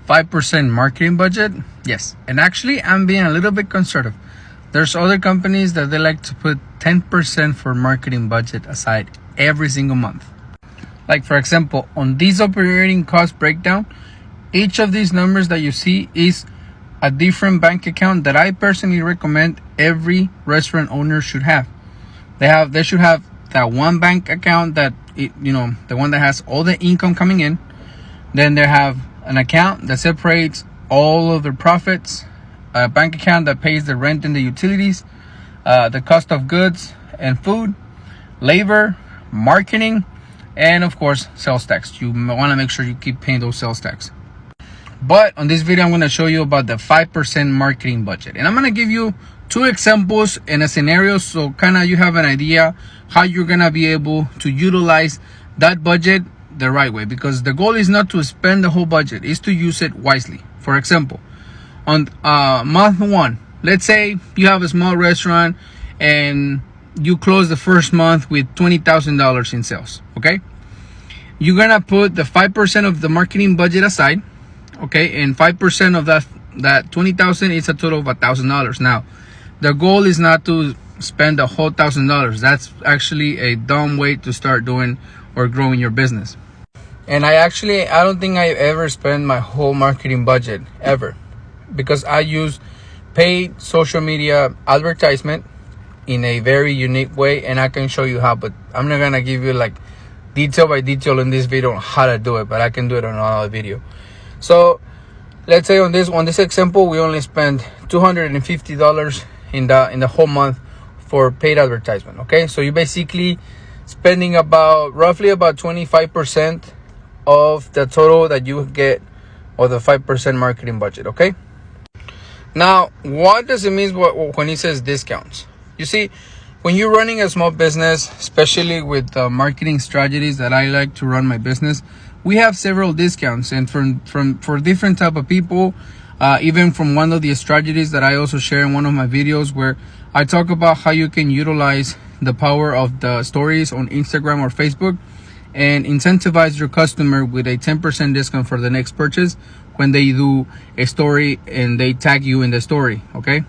5% marketing budget? Yes. And actually, I'm being a little bit conservative. There's other companies that they like to put 10% for marketing budget aside every single month. Like, for example, on this operating cost breakdown, each of these numbers that you see is a different bank account that I personally recommend every restaurant owner should have. They should have that one bank account that, the one that has all the income coming in. Then they have an account that separates all of their profits, a bank account that pays the rent and the utilities, the cost of goods and food, labor, marketing, and of course, sales tax. You want to make sure you keep paying those sales tax. But on this video, I'm going to show you about the 5% marketing budget. And I'm going to give you 2 examples and a scenario so kind of you have an idea how you're going to be able to utilize that budget the right way. Because the goal is not to spend the whole budget, it's to use it wisely. For example, on month 1, let's say you have a small restaurant and you close the first month with $20,000 in sales, okay? You're going to put the 5% of the marketing budget aside. Okay, and 5% of that 20,000 is a total of $1,000. Now, the goal is not to spend the whole $1,000. That's actually a dumb way to start doing or growing your business. And I don't think I ever spend my whole marketing budget ever, because I use paid social media advertisement in a very unique way, and I can show you how. But I'm not gonna give you like detail by detail in this video on how to do it, but I can do it on another video. So let's say on this example, we only spend $250 in the whole month for paid advertisement. Okay, so you're basically spending roughly about 25% of the total that you get, or the 5% marketing budget. Okay. Now, what does it mean when it says discounts? You see, when you're running a small business, especially with the marketing strategies that I like to run my business, we have several discounts, and for different type of people, even from one of the strategies that I also share in one of my videos, where I talk about how you can utilize the power of the stories on Instagram or Facebook and incentivize your customer with a 10% discount for the next purchase when they do a story and they tag you in the story. Okay.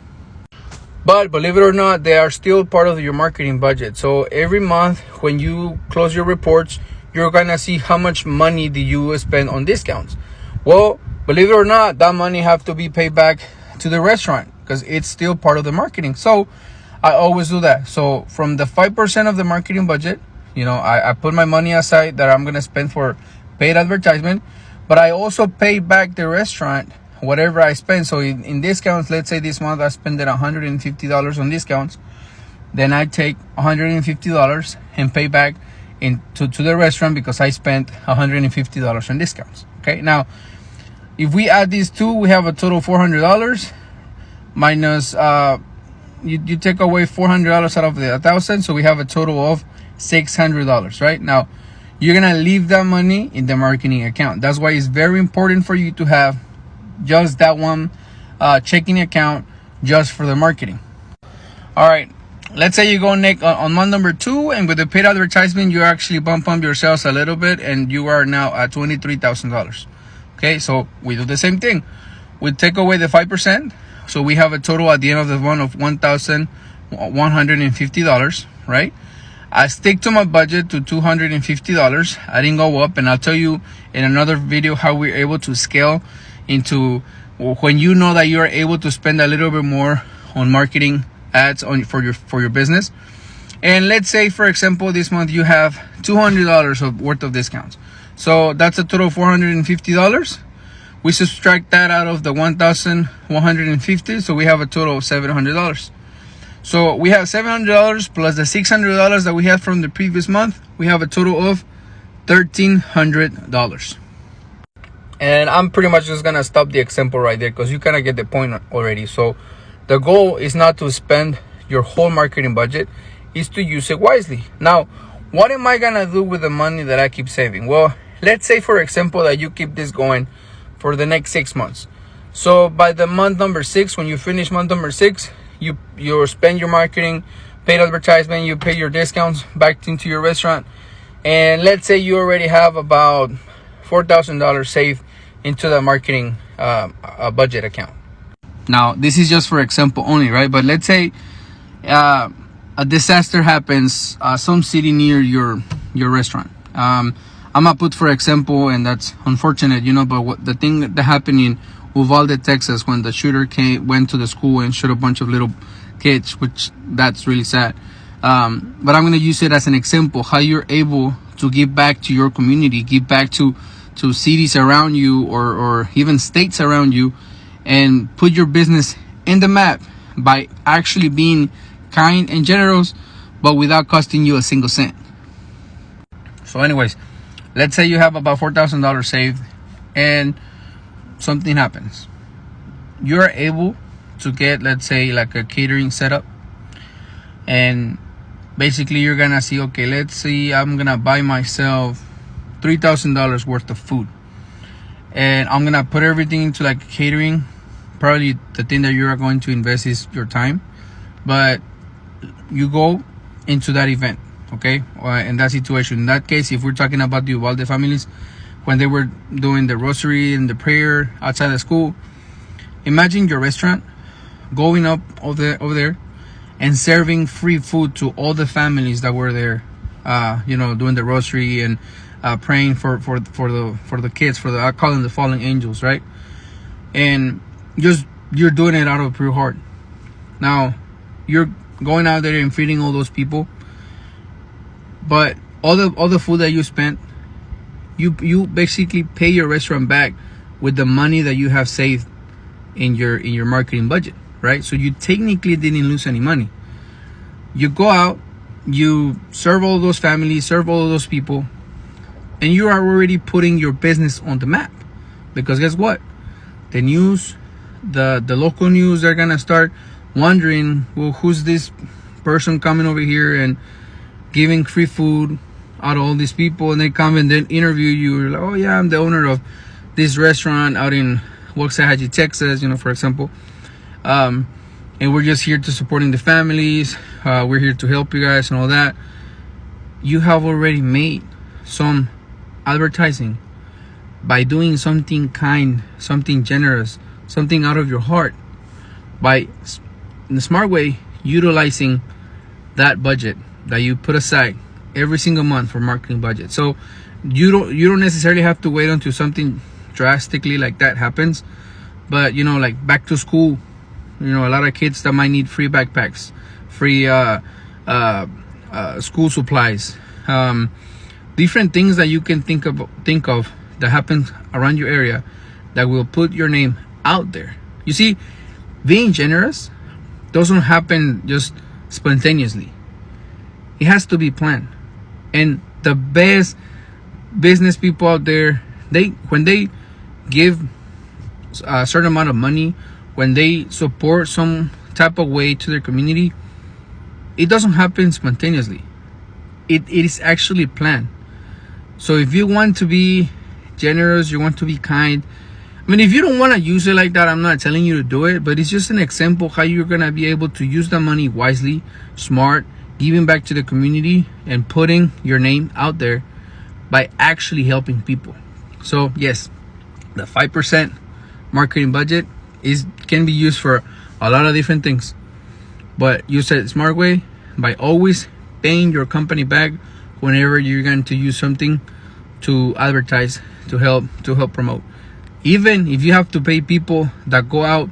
But believe it or not, they are still part of your marketing budget. So every month when you close your reports, you're gonna see how much money do you spend on discounts. Well, believe it or not, that money have to be paid back to the restaurant because it's still part of the marketing. So I always do that. So from the 5% of the marketing budget, I put my money aside that I'm gonna spend for paid advertisement, but I also pay back the restaurant whatever I spend. So in discounts, let's say this month I spent $150 on discounts, then I take $150 and pay back to the restaurant because I spent $150 on discounts. Okay, now if we add these two, we have a total of $400 minus you take away $400 out of the 1,000, so we have a total of $600. Right now, you're gonna leave that money in the marketing account. That's why it's very important for you to have just that one checking account just for the marketing. All right. Let's say you go, Nick, on month number 2, and with the paid advertisement, you actually bump up your sales a little bit, and you are now at $23,000. Okay, so we do the same thing. We take away the 5%, so we have a total at the end of the month of $1,150, right? I stick to my budget to $250. I didn't go up, and I'll tell you in another video how we're able to scale into when you know that you're able to spend a little bit more on marketing ads for your business. And let's say, for example, this month you have $200 worth of discounts, so that's a total of $450. We subtract that out of the $1,150, so we have a total of $700. So we have $700 plus the $600 that we had from the previous month. We have a total of $1,300. And I'm pretty much just gonna stop the example right there because you kind of get the point already. So the goal is not to spend your whole marketing budget, is to use it wisely. Now, what am I gonna do with the money that I keep saving? Well, let's say, for example, that you keep this going for the next 6 months. So by the month number 6, when you finish month number 6, you spend your marketing, paid advertisement, you pay your discounts back into your restaurant, and let's say you already have about $4,000 saved into the marketing budget account. Now, this is just for example only, right? But let's say a disaster happens, some city near your restaurant. I'm gonna put for example, and that's unfortunate, but what the thing that happened in Uvalde, Texas, when the shooter went to the school and shot a bunch of little kids, which that's really sad. But I'm gonna use it as an example, how you're able to give back to your community, give back to cities around you or even states around you, and put your business in the map by actually being kind and generous, but without costing you a single cent. So anyways, let's say you have about $4,000 saved and something happens. You're able to get, let's say, like a catering setup, and basically you're gonna see, okay, let's see, I'm gonna buy myself $3,000 worth of food, and I'm gonna put everything into like catering. Probably the thing that you are going to invest is your time, but you go into that event, okay, in that situation. In that case, if we're talking about the Uvalde families, when they were doing the rosary and the prayer outside the school, imagine your restaurant going up over there and serving free food to all the families that were there, doing the rosary and praying for the kids, I call them the fallen angels, right? And you're doing it out of pure heart. Now you're going out there and feeding all those people, but all the food that you spent, you basically pay your restaurant back with the money that you have saved in your marketing budget, right? So you technically didn't lose any money. You go out, you serve all those families, serve all those people, and you are already putting your business on the map. Because guess what? The news, the local news, they're gonna start wondering, well, who's this person coming over here and giving free food out of all these people? And they come and then interview you. You're like, oh yeah, I'm the owner of this restaurant out in Waxahachie, Texas, for example. And we're just here to supporting the families. We're here to help you guys and all that. You have already made some advertising by doing something kind, something generous, something out of your heart, by in a smart way utilizing that budget that you put aside every single month for marketing budget. So you don't necessarily have to wait until something drastically like that happens. But like back to school, a lot of kids that might need free backpacks, free school supplies, different things that you can think of that happen around your area that will put your name out there. You see, being generous doesn't happen just spontaneously. It has to be planned. And the best business people out there, when they give a certain amount of money, when they support some type of way to their community, it doesn't happen spontaneously. It is actually planned. So if you want to be generous, you want to be kind, if you don't want to use it like that, I'm not telling you to do it, but it's just an example how you're going to be able to use the money wisely, smart, giving back to the community and putting your name out there by actually helping people. So yes, the 5% marketing budget can be used for a lot of different things, but use it smart way by always paying your company back whenever you're going to use something to advertise, to help promote. Even if you have to pay people that go out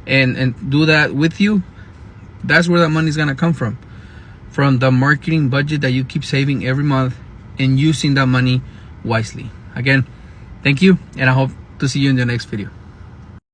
and do that with you, that's where the money is going to come from the marketing budget that you keep saving every month and using that money wisely. Again, thank you, and I hope to see you in the next video.